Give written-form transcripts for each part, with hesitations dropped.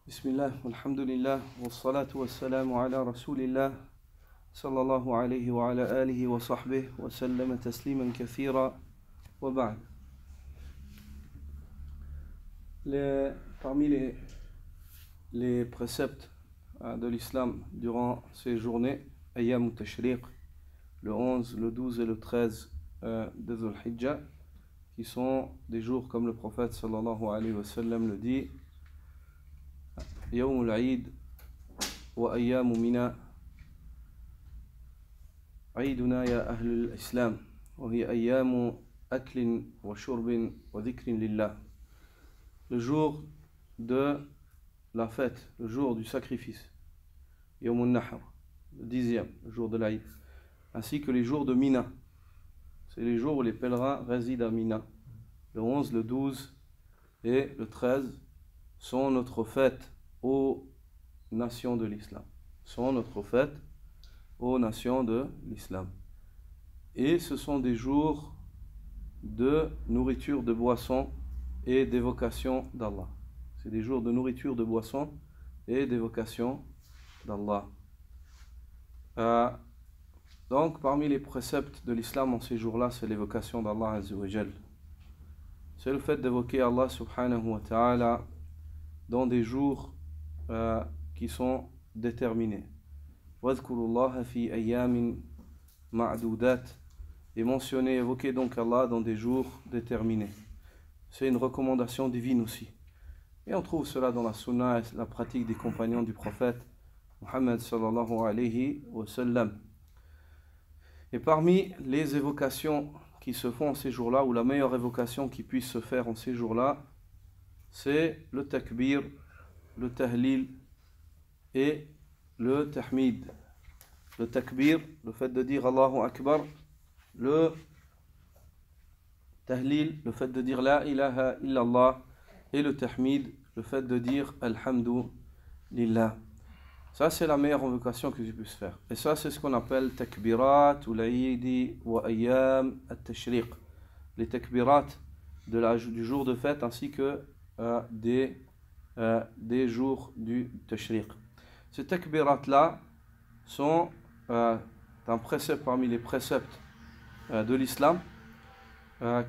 Bismillah, alhamdulillah, wa salatu wa salamu ala rasulillah, sallallahu alayhi wa ala alihi wa sahbihi wa sallama tasliman kathira wa ba'd. Parmi les préceptes de l'islam durant ces journées, Ayyam al-Tashriq, le 11, le 12 et le 13 de Dhul Hijjah, qui sont des jours comme le prophète sallallahu alayhi wa sallam le dit, يوم العيد وأيام منا عيدنا يا أهل الإسلام وهي أيام أكل وشرب وذكر لله. Le jour de la fête, le jour du sacrifice, يوم النحر, le 10e, le jour de l'Aïd, ainsi que les jours de Mina. C'est les jours où les pèlerins résident à Mina. Le 11, le 12 et le 13 sont notre fête aux nations de l'islam. Sont notre fête aux nations de l'islam. Et ce sont des jours de nourriture, de boisson et d'évocation d'Allah. C'est des jours de nourriture, de boisson et d'évocation d'Allah. Donc, parmi les préceptes de l'islam en ces jours-là, c'est l'évocation d'Allah Azza wa Jal. C'est le fait d'évoquer Allah subhanahu wa ta'ala dans des jours qui sont déterminés. Wadhkurullaha fi ayyamin ma'dudat, et mentionner, évoquer donc Allah dans des jours déterminés. C'est une recommandation divine aussi. Et on trouve cela dans la sunna et la pratique des compagnons du prophète Muhammad sallallahu alayhi wa sallam. Et parmi les évocations qui se font en ces jours-là, ou la meilleure évocation qui puisse se faire en ces jours-là, c'est le takbir, le tahlil et le tahmid. Le takbir, le fait de dire Allahu Akbar, le tahlil, le fait de dire La ilaha illallah, et le tahmid, le fait de dire Alhamdulillah. Ça, c'est la meilleure invocation que tu puisses faire. Et ça, c'est ce qu'on appelle takbirat ou l'Aïdi wa ayyam at-tashriq. Les takbirat du jour de fête ainsi que des jours du tashriq. Ces takbirat-là sont un précepte parmi les préceptes de l'islam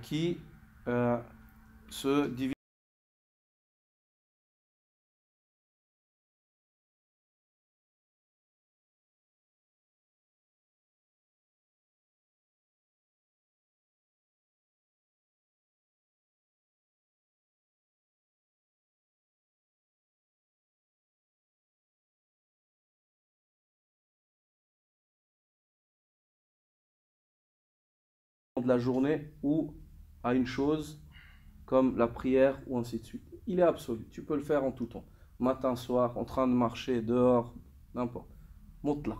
qui se divise de la journée ou à une chose comme la prière ou ainsi de suite. Il est absolu, tu peux le faire en tout temps, matin, soir, en train de marcher, dehors, n'importe. Mutlaq.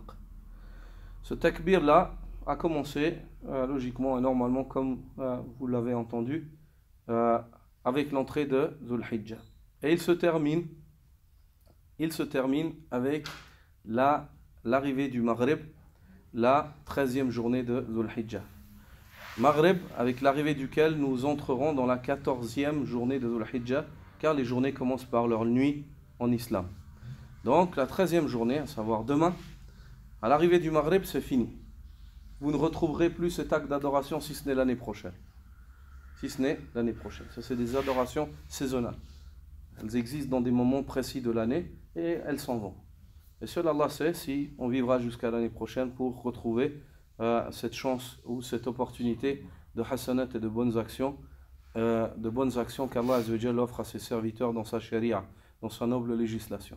Ce takbir là a commencé logiquement et normalement comme vous l'avez entendu avec l'entrée de Dhul Hijjah. Et il se termine avec l'arrivée du Maghrib, la 13e journée de Dhul Hijjah. Maghrib, avec l'arrivée duquel nous entrerons dans la 14e journée de Dhul Hijjah, car les journées commencent par leur nuit en islam. Donc la 13e journée, à savoir demain, à l'arrivée du Maghrib, c'est fini. Vous ne retrouverez plus cet acte d'adoration si ce n'est l'année prochaine. Si ce n'est l'année prochaine. Ça, c'est des adorations saisonnales. Elles existent dans des moments précis de l'année et elles s'en vont. Et seul Allah sait si on vivra jusqu'à l'année prochaine pour retrouver cette chance ou cette opportunité de hasanat et de bonnes actions qu'Allah Azza wa Jalla offre à ses serviteurs dans sa sharia, dans sa noble législation.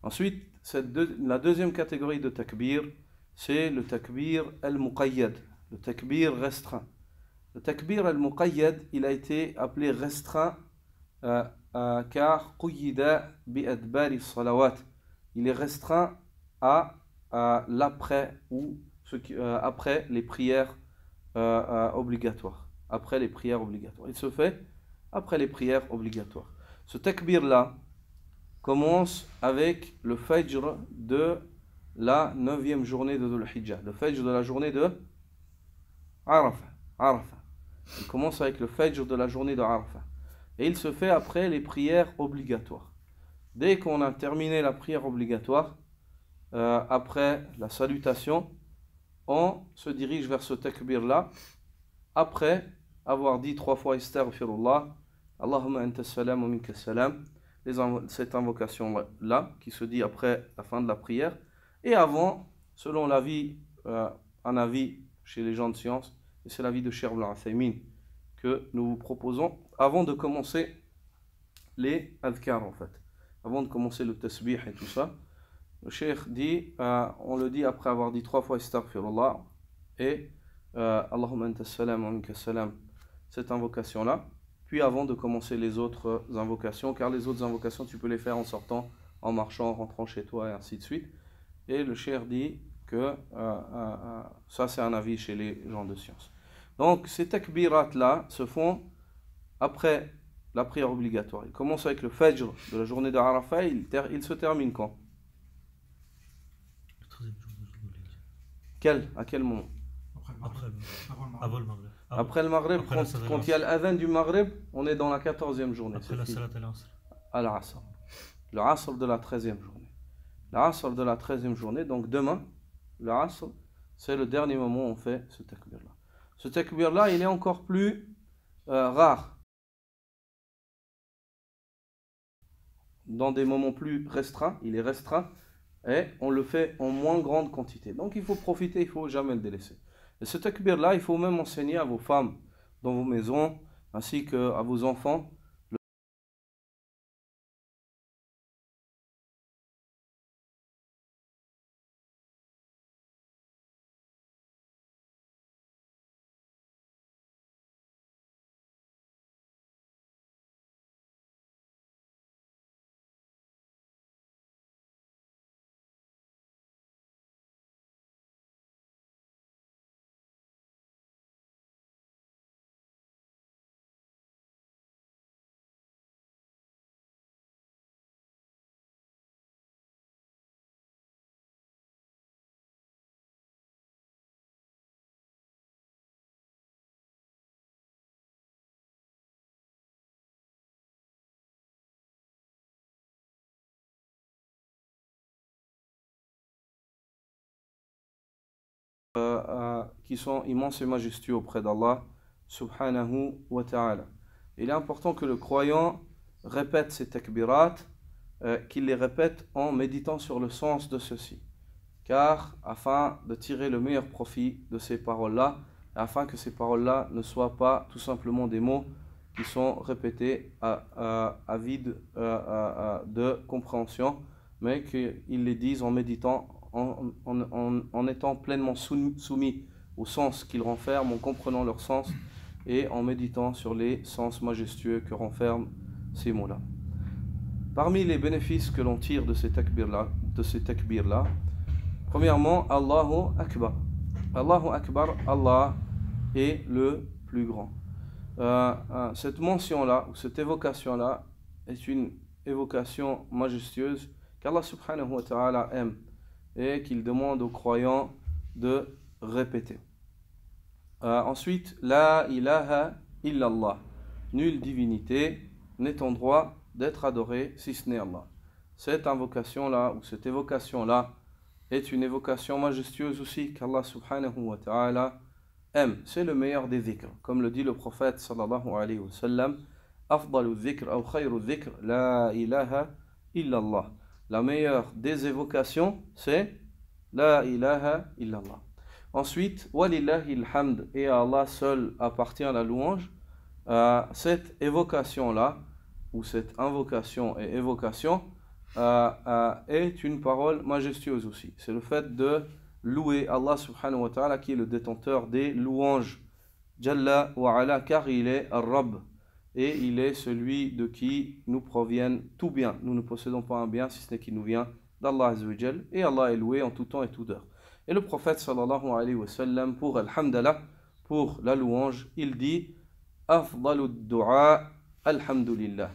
Ensuite, la deuxième catégorie de takbir, c'est le takbir al-muqayyad, le takbir restreint. Le takbir al-muqayyad, il a été appelé restreint car quyida bi adbari salawat. Il est restreint à l'après ou après les prières obligatoires. Après les prières obligatoires. Il se fait après les prières obligatoires. Ce takbir-là commence avec le fajr de la 9e journée de Dhul Hijjah. Le fajr de la journée de Arafah. Il commence avec le fajr de la journée de Arafah. Et il se fait après les prières obligatoires. dès qu'on a terminé la prière obligatoire, après la salutation, on se dirige vers ce takbir-là, après avoir dit 3 fois Astaghfirullah, Allahumma anta salam wa minka salam, cette invocation-là, qui se dit après la fin de la prière, et avant, selon l'avis, un avis chez les gens de science, et c'est l'avis de Cheikh Ibn Uthaymin que nous vous proposons, avant de commencer les adhkar en fait, avant de commencer le tasbih et tout ça, le Cheikh dit, on le dit après avoir dit 3 fois Astaghfirullah, et Allahumma anta salam wa minka salam, cette invocation-là, puis avant de commencer les autres invocations, car les autres invocations, tu peux les faire en sortant, en marchant, en rentrant chez toi, et ainsi de suite. Et le Cheikh dit que ça, c'est un avis chez les gens de science. Donc, ces takbirat-là se font après la prière obligatoire. Il commence avec le Fajr de la journée de Arafat, il se termine quand? À quel moment? Avant le Maghreb. Après le Maghreb, quand il y a l'adhan du Maghreb, on est dans la 14e journée. Après la Salat al-Asr. Al-Asr. Le Asr de la 13e journée. Le Asr de la 13e journée, donc demain, le Asr, c'est le dernier moment où on fait ce takbir-là. Ce takbir-là, il est encore plus rare. Dans des moments plus restreints, il est restreint, et on le fait en moins grande quantité. Donc il faut profiter, il ne faut jamais le délaisser. Et ce takbir-là, il faut même enseigner à vos femmes dans vos maisons, ainsi qu'à vos enfants. Qui sont immenses et majestueux auprès d'Allah subhanahu wa ta'ala. Il est important que le croyant répète ces takbirat, qu'il les répète en méditant sur le sens de ceci, car afin de tirer le meilleur profit de ces paroles-là, afin que ces paroles-là ne soient pas tout simplement des mots qui sont répétés à vide de compréhension, mais qu'ils les disent en méditant, en étant pleinement soumis au sens qu'ils renferment, en comprenant leur sens et en méditant sur les sens majestueux que renferment ces mots-là. Parmi les bénéfices que l'on tire de ces takbir-là, premièrement, Allahu Akbar. Allahu Akbar, Allah est le plus grand. Cette mention-là, ou cette évocation-là, est une évocation majestueuse qu'Allah subhanahu wa ta'ala aime et qu'il demande aux croyants de répéter. Ensuite, La ilaha illallah. Nulle divinité n'est en droit d'être adorée si ce n'est Allah. Cette invocation-là, ou cette évocation-là, est une évocation majestueuse aussi qu'Allah subhanahu wa ta'ala aime. C'est le meilleur des dhikr. Comme le dit le prophète sallallahu alayhi wa sallam, Afdalu dhikr ou khayru dhikr, la ilaha illallah. La meilleure des évocations, c'est La ilaha illallah. Ensuite, Walillahi alhamd, et à Allah seul appartient la louange. Cette évocation-là, ou cette invocation et évocation, est une parole majestueuse aussi. C'est le fait de louer Allah subhanahu wa ta'ala qui est le détenteur des louanges. Jalla wa ala, car il est Ar-Rabb. Et il est celui de qui nous proviennent tout bien. Nous ne possédons pas un bien si ce n'est qu'il nous vient d'Allah Azza wa Jal. Et Allah est loué en tout temps et toute heure. Et le prophète sallallahu alayhi wa sallam, pour Alhamdulillah, pour la louange, il dit Afdalu du'a alhamdulillah.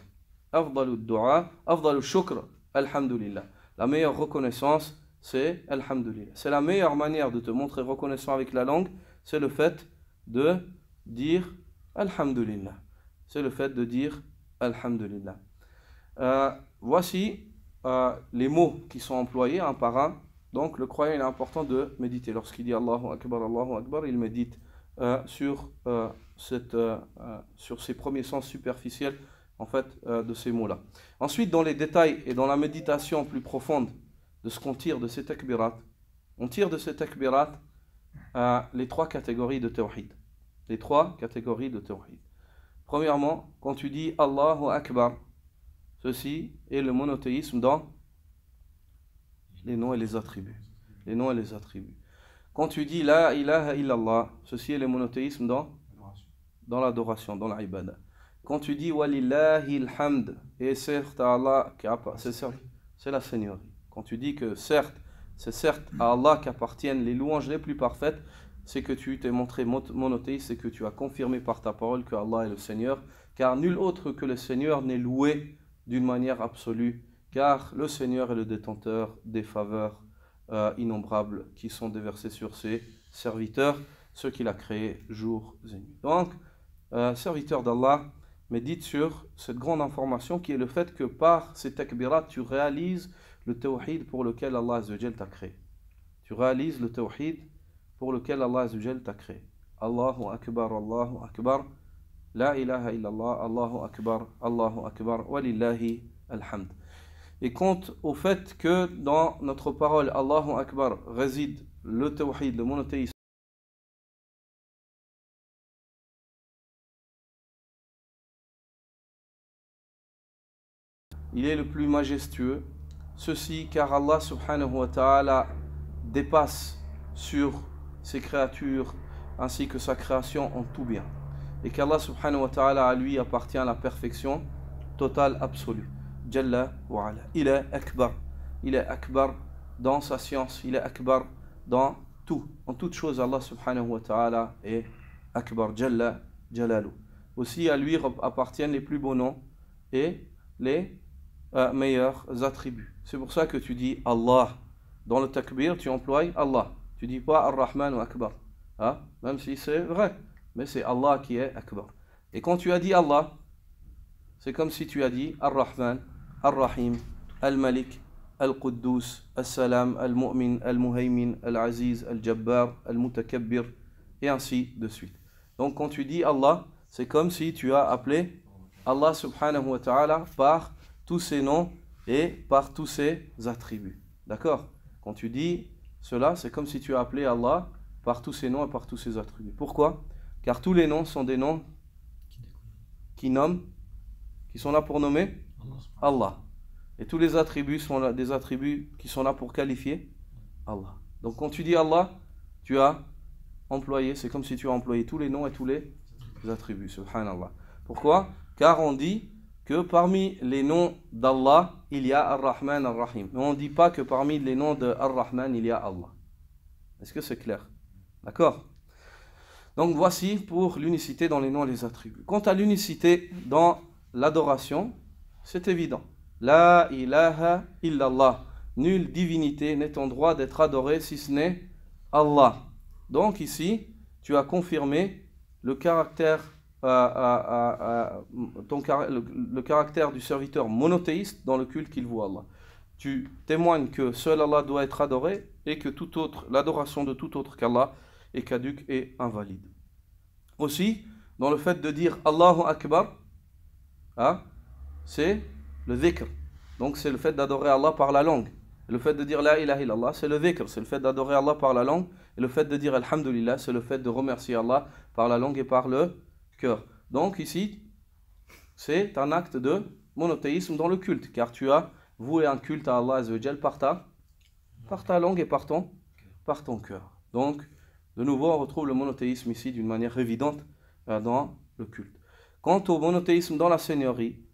Afdalu du'a, afdalu shukr alhamdulillah. La meilleure reconnaissance, c'est Alhamdulillah. C'est la meilleure manière de te montrer reconnaissant avec la langue, c'est le fait de dire Alhamdulillah. C'est le fait de dire Alhamdulillah. Voici les mots qui sont employés un par un. Donc le croyant, il est important de méditer. Lorsqu'il dit Allahu Akbar, il médite sur ces premiers sens superficiels en fait, de ces mots-là. Ensuite, dans les détails et dans la méditation plus profonde de ce qu'on tire de ces takbirat, on tire de ces takbirat les trois catégories de tawhid. Les trois catégories de tawhid. Premièrement, quand tu dis Allahu Akbar, ceci est le monothéisme dans les noms et les attributs. Les noms et les attributs. Quand tu dis La ilaha illallah, ceci est le monothéisme dans l'adoration, dans l'ibada. Quand tu dis Walillahi alhamd, et certes à Allah, c'est la Seigneurie. Quand tu dis que c'est certes à Allah qu'appartiennent les louanges les plus parfaites, c'est que tu t'es montré monothéiste, c'est que tu as confirmé par ta parole que Allah est le Seigneur, car nul autre que le Seigneur n'est loué d'une manière absolue, car le Seigneur est le détenteur des faveurs innombrables qui sont déversées sur ses serviteurs, ceux qu'il a créés jour et nuit. Donc, serviteur d'Allah, médite sur cette grande information qui est le fait que par ces takbirat, tu réalises le tawhid pour lequel Allah Azzawajal t'a créé. Tu réalises le tawhid pour lequel Allah Azzawajal t'a créé. Allahu Akbar, La ilaha illallah, Allahu Akbar, Walillahi alhamd. Et quant au fait que dans notre parole Allahu Akbar réside le tawhid, le monothéisme, il est le plus majestueux. Ceci car Allah subhanahu wa ta'ala dépasse sur ses créatures ainsi que sa création en tout bien. Et qu'Allah subhanahu wa ta'ala à lui appartient la perfection totale absolue. Jalla wa ala. Il est akbar. Il est akbar dans sa science. Il est akbar dans tout. En toute chose, Allah subhanahu wa ta'ala est akbar. Jalla jalalu. Aussi à lui appartiennent les plus beaux noms et les meilleurs attributs. C'est pour ça que tu dis Allah. Dans le takbir, tu emploies Allah. Tu dis pas Ar-Rahman ou Akbar. Hein? Même si c'est vrai. Mais c'est Allah qui est Akbar. Et quand tu as dit Allah, c'est comme si tu as dit Ar-Rahman, Ar-Rahim, Al-Malik, Al-Quddus, Al-Salam, Al-Mu'min, Al-Muhaymin, Al-Aziz, Al-Jabbar, Al-Mutakabbir, et ainsi de suite. Donc quand tu dis Allah, c'est comme si tu as appelé Allah subhanahu wa ta'ala par tous ses noms et par tous ses attributs. D'accord? Quand tu dis cela, c'est comme si tu as appelé Allah par tous ses noms et par tous ses attributs. Pourquoi? Car tous les noms sont des noms qui sont là pour nommer Allah. Et tous les attributs sont là, des attributs qui sont là pour qualifier Allah. Donc quand tu dis Allah, tu as employé, c'est comme si tu as employé tous les noms et tous les attributs. Subhanallah. Pourquoi? Car on dit que parmi les noms d'Allah, il y a Ar-Rahman, Ar-Rahim. Mais on ne dit pas que parmi les noms de Ar-Rahman, il y a Allah. Est-ce que c'est clair? D'accord? Donc voici pour l'unicité dans les noms et les attributs. Quant à l'unicité dans l'adoration, c'est évident. La ilaha illallah. Nulle divinité n'est en droit d'être adorée si ce n'est Allah. Donc ici, tu as confirmé le caractère le caractère du serviteur monothéiste dans le culte qu'il voue à Allah. Tu témoignes que seul Allah doit être adoré et que l'adoration de tout autre qu'Allah est caduque et invalide. Aussi, dans le fait de dire Allahu Akbar, hein, c'est le dhikr. Donc c'est le fait d'adorer Allah par la langue. Le fait de dire La ilaha illallah, c'est le dhikr, c'est le fait d'adorer Allah par la langue. Et le fait de dire Alhamdulillah, c'est le fait de remercier Allah par la langue et par le cœur. Donc ici, c'est un acte de monothéisme dans le culte, car tu as voué un culte à Allah Azzawajal par ta langue et par ton cœur. Donc, de nouveau, on retrouve le monothéisme ici d'une manière évidente dans le culte. Quant au monothéisme dans la seigneurie,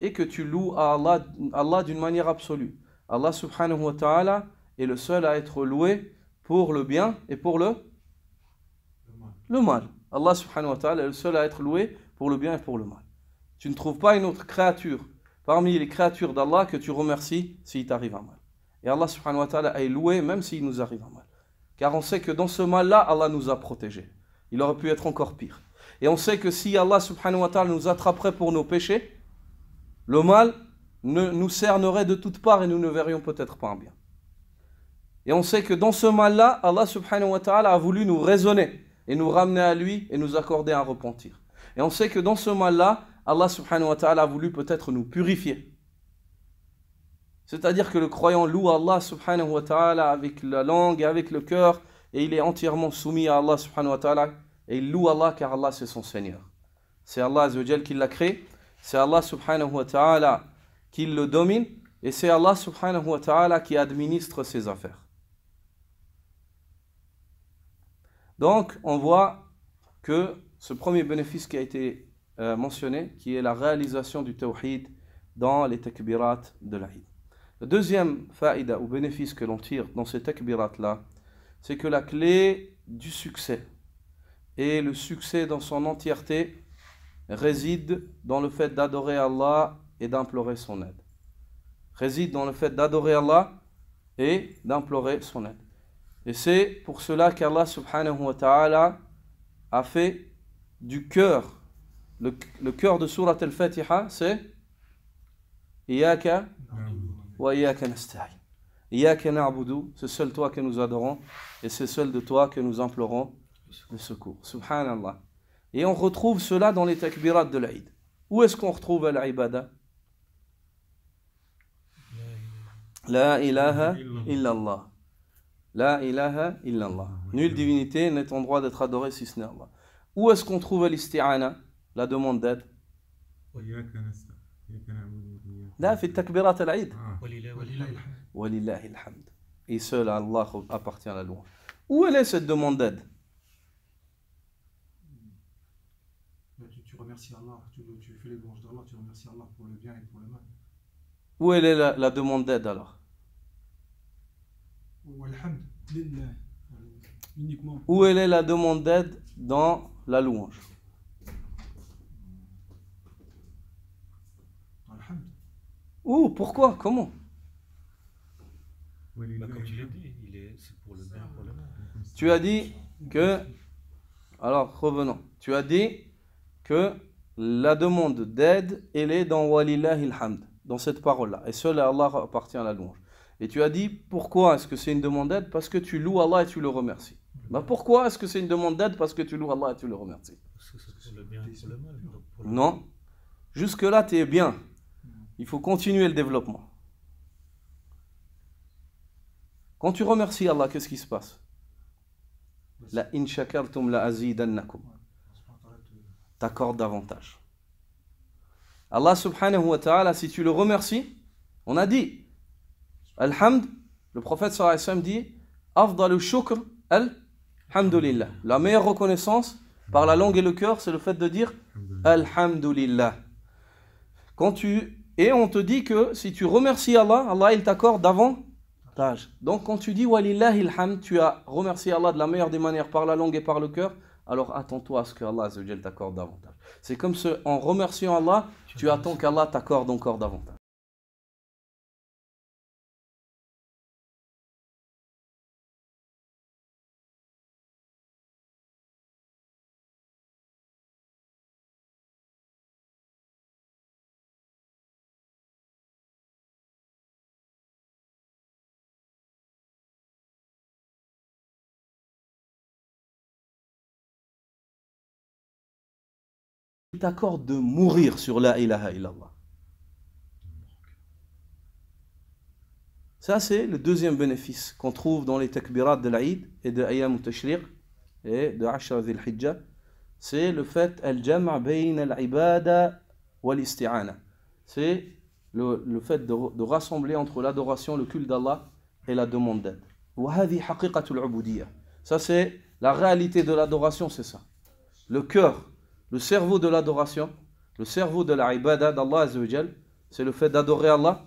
et que tu loues à Allah d'une manière absolue. Allah subhanahu wa ta'ala est le seul à être loué pour le bien et pour le mal. Allah subhanahu wa ta'ala est le seul à être loué pour le bien et pour le mal. Tu ne trouves pas une autre créature parmi les créatures d'Allah que tu remercies s'il t'arrive un mal. Et Allah subhanahu wa ta'ala est loué même s'il nous arrive un mal. Car on sait que dans ce mal-là, Allah nous a protégés. Il aurait pu être encore pire. Et on sait que si Allah subhanahu wa ta'ala nous attraperait pour nos péchés, le mal nous cernerait de toutes parts et nous ne verrions peut-être pas un bien. Et on sait que dans ce mal-là, Allah subhanahu wa ta'ala a voulu nous raisonner et nous ramener à lui et nous accorder un repentir. Et on sait que dans ce mal-là, Allah subhanahu wa ta'ala a voulu peut-être nous purifier. C'est-à-dire que le croyant loue Allah subhanahu wa ta'ala avec la langue et avec le cœur et il est entièrement soumis à Allah subhanahu wa ta'ala et il loue Allah car Allah c'est son Seigneur. C'est Allah azza wa jal qui l'a créé, c'est Allah subhanahu wa ta'ala qui le domine et c'est Allah subhanahu wa ta'ala qui administre ses affaires. Donc on voit que ce premier bénéfice qui a été mentionné, qui est la réalisation du tawhid dans les takbirat de l'Aïd. Le deuxième faïda ou bénéfice que l'on tire dans ces takbirat-là, c'est que la clé du succès et le succès dans son entièreté réside dans le fait d'adorer Allah et d'implorer son aide. Réside dans le fait d'adorer Allah et d'implorer son aide. Et c'est pour cela qu'Allah subhanahu wa ta'ala a fait du cœur, le cœur de Surat al-Fatiha, c'est Iyaka wa iyaka nasta'in. Iyaka na'budu, c'est seul toi que nous adorons et c'est seul de toi que nous implorons le secours. Subhanallah. Et on retrouve cela dans les takbirat de l'Aïd. Où est-ce qu'on retrouve l'ibada? La ilaha illallah. La ilaha illallah. Nulle divinité n'est en droit d'être adorée si ce n'est Allah. Où est-ce qu'on trouve l'isti'ana, la demande d'aide? Là, fait takbirat al-Aïd. Walillahi alhamd. Et seul à Allah appartient la louange. Où elle est cette demande d'aide? Tu remercies Allah, tu fais les louanges d'Allah, tu remercies Allah pour le bien et pour le mal. Où elle est la demande d'aide alors? Où elle est la demande d'aide dans la louange? Où? Pourquoi? Comment? Comme tu l'as dit, c'est pour le bien et pour le mal. Tu as dit que... Alors, revenons. Tu as dit que la demande d'aide, elle est dans Walillahi alhamd, dans cette parole-là. Et seul à Allah appartient à la louange. Et tu as dit, pourquoi est-ce que c'est une demande d'aide? Parce que tu loues Allah et tu le remercies. Bah pourquoi est-ce que c'est une demande d'aide? Parce que tu loues Allah et tu le remercies. Parce que c'est pour le bien et pour le mal. Non. Jusque-là, tu es bien. Il faut continuer le développement. Quand tu remercies Allah, qu'est-ce qui se passe? La in shakartum la azidannakum. T'accorde davantage. Allah subhanahu wa ta'ala, si tu le remercies, on a dit, alhamd, le prophète sallallahu alayhi wa sallam dit, afdalu shukr alhamdulillah. La meilleure reconnaissance par la langue et le cœur, c'est le fait de dire alhamdulillah. Et on te dit que si tu remercies Allah, Allah il t'accorde davantage. Donc quand tu dis walillahi alhamd, tu as remercié Allah de la meilleure des manières par la langue et par le cœur, alors attends-toi à ce que Allah azza wa jal t'accorde davantage. C'est comme si en remerciant Allah, tu attends qu'Allah t'accorde encore davantage. Il t'accorde de mourir sur la ilaha illallah. Ça, c'est le deuxième bénéfice qu'on trouve dans les takbirat de l'Aïd et de Ayyam al-Tashriq et de Ashra dhil-Hijjah. C'est le fait al-Jam' bayn al-Ibada wal-Isti'ana. C'est le fait de rassembler entre l'adoration, le culte d'Allah et la demande d'aide. Wa hadhi haqiqatul ubudiyya. Ça, c'est la réalité de l'adoration, c'est ça. Le cœur, le cerveau de l'adoration, le cerveau de la ibada d'Allah Azza wa Jal, c'est le fait d'adorer Allah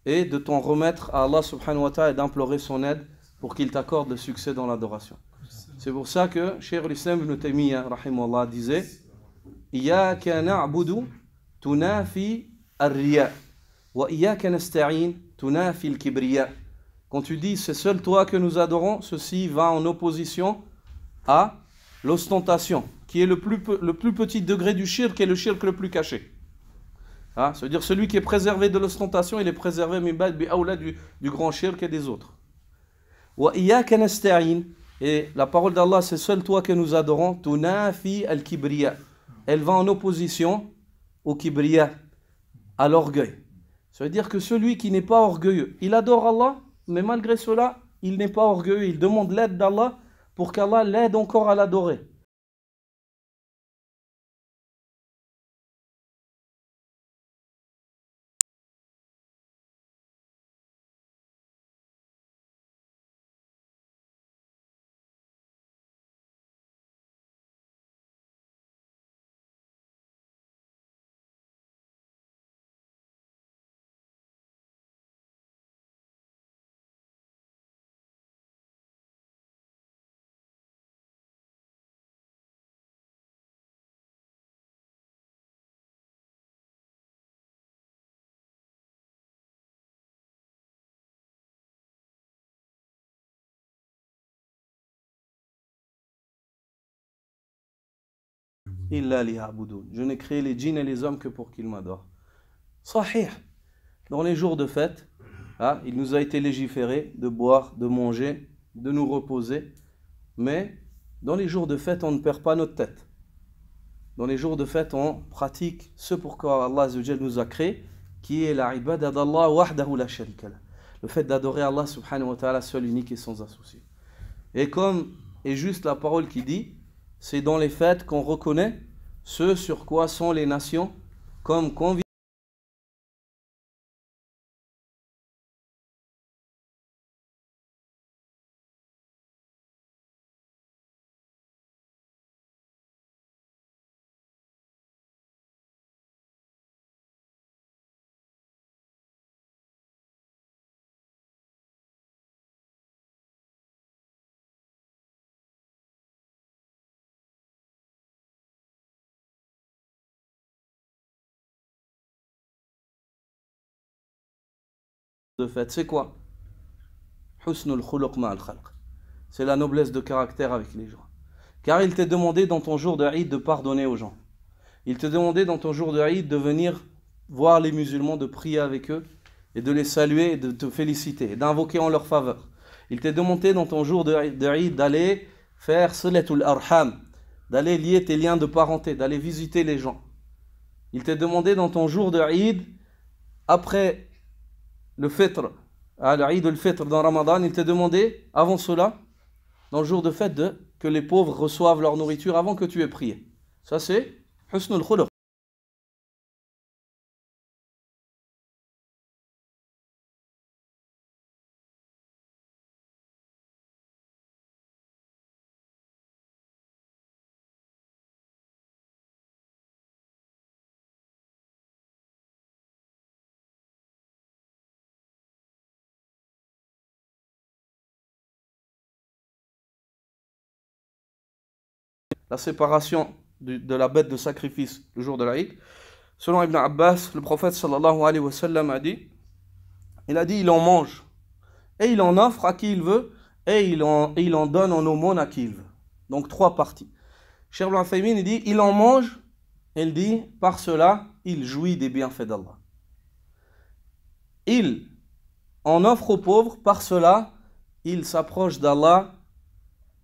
et de t'en remettre à Allah subhanahu wa ta'ala et d'implorer son aide pour qu'il t'accorde le succès dans l'adoration. C'est pour ça que Cheikh l'Islam ibn Taymiyyah rahimahullah disait Iyaka na'budu tunafi ar-riya wa iyaka nasta'in tunafi al-kibriya. Quand tu dis c'est seul toi que nous adorons, ceci va en opposition à l'ostentation, qui est le plus petit degré du shirk et le shirk le plus caché. Ça veut dire celui qui est préservé de l'ostentation, il est préservé du grand shirk et des autres. Wa iyyaka nasta'in, et la parole d'Allah, c'est seul toi que nous adorons, tunafi al-kibriya. Elle va en opposition au kibriya, à l'orgueil. Ça veut dire que celui qui n'est pas orgueilleux, il adore Allah, mais malgré cela, il n'est pas orgueilleux, il demande l'aide d'Allah pour qu'Allah l'aide encore à l'adorer. Illa liya'budun. Je n'ai créé les djinns et les hommes que pour qu'ils m'adorent. Sahih. Dans les jours de fête, il nous a été légiféré de boire, de manger, de nous reposer. Mais dans les jours de fête, on ne perd pas notre tête. Dans les jours de fête, on pratique ce pourquoi Allah Azza wa Jal nous a créé, qui est la ibada d'Allah wahdahu la sharika lah. Le fait d'adorer Allah subhanahu wa ta'ala seul, unique et sans associé. Et comme est juste la parole qui dit, c'est dans les fêtes qu'on reconnaît ce sur quoi sont les nations comme conviés. De fête, c'est quoi? Husnul khuluq ma'al khalq. C'est la noblesse de caractère avec les gens. Car il t'est demandé dans ton jour de Eid de pardonner aux gens. Il t'est demandé dans ton jour de Eid de venir voir les musulmans, de prier avec eux et de les saluer et de te féliciter et d'invoquer en leur faveur. Il t'est demandé dans ton jour de Eid d'aller faire silatul arham, d'aller lier tes liens de parenté, d'aller visiter les gens. Il t'est demandé dans ton jour de Eid, après le fitr, le Eid al-Fitr dans Ramadan, il t'a demandé, avant cela, dans le jour de fête, que les pauvres reçoivent leur nourriture avant que tu aies prié. Ça c'est Husnul Khuluq. La séparation de la bête de sacrifice le jour de l'Aïd. Selon Ibn Abbas, le prophète sallallahu alayhi wa sallam a dit, il en mange, et il en offre à qui il veut, et il en donne en aumône à qui il veut. Donc 3 parties. Cheikh Ibn Uthaymin, il dit, il en mange, et il dit, par cela, il jouit des bienfaits d'Allah. Il en offre aux pauvres, par cela, il s'approche d'Allah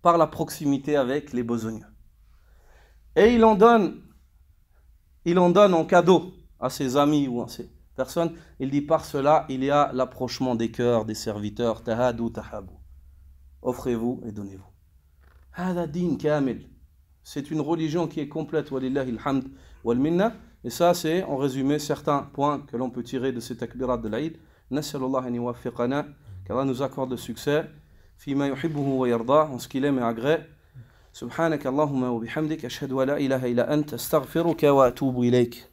par la proximité avec les besogneux. Et il en donne en cadeau à ses amis ou à ses personnes. Il dit par cela, il y a l'approchement des cœurs, des serviteurs. Tahadu tahabu. Offrez-vous et donnez-vous. Hada din kamil. C'est une religion qui est complète. Walillahi alhamd wal minna. Et ça, c'est en résumé certains points que l'on peut tirer de ces takbirat de l'Aïd. Nas'alullah an yuwaffiqana, qu'Allah nous accorde le succès. Fima yuhibbuhu wa yarda, en ce qu'il aime et agrée. سبحانك اللهم وبحمدك أشهد أن لا إله إلا أنت أستغفرك وأتوب إليك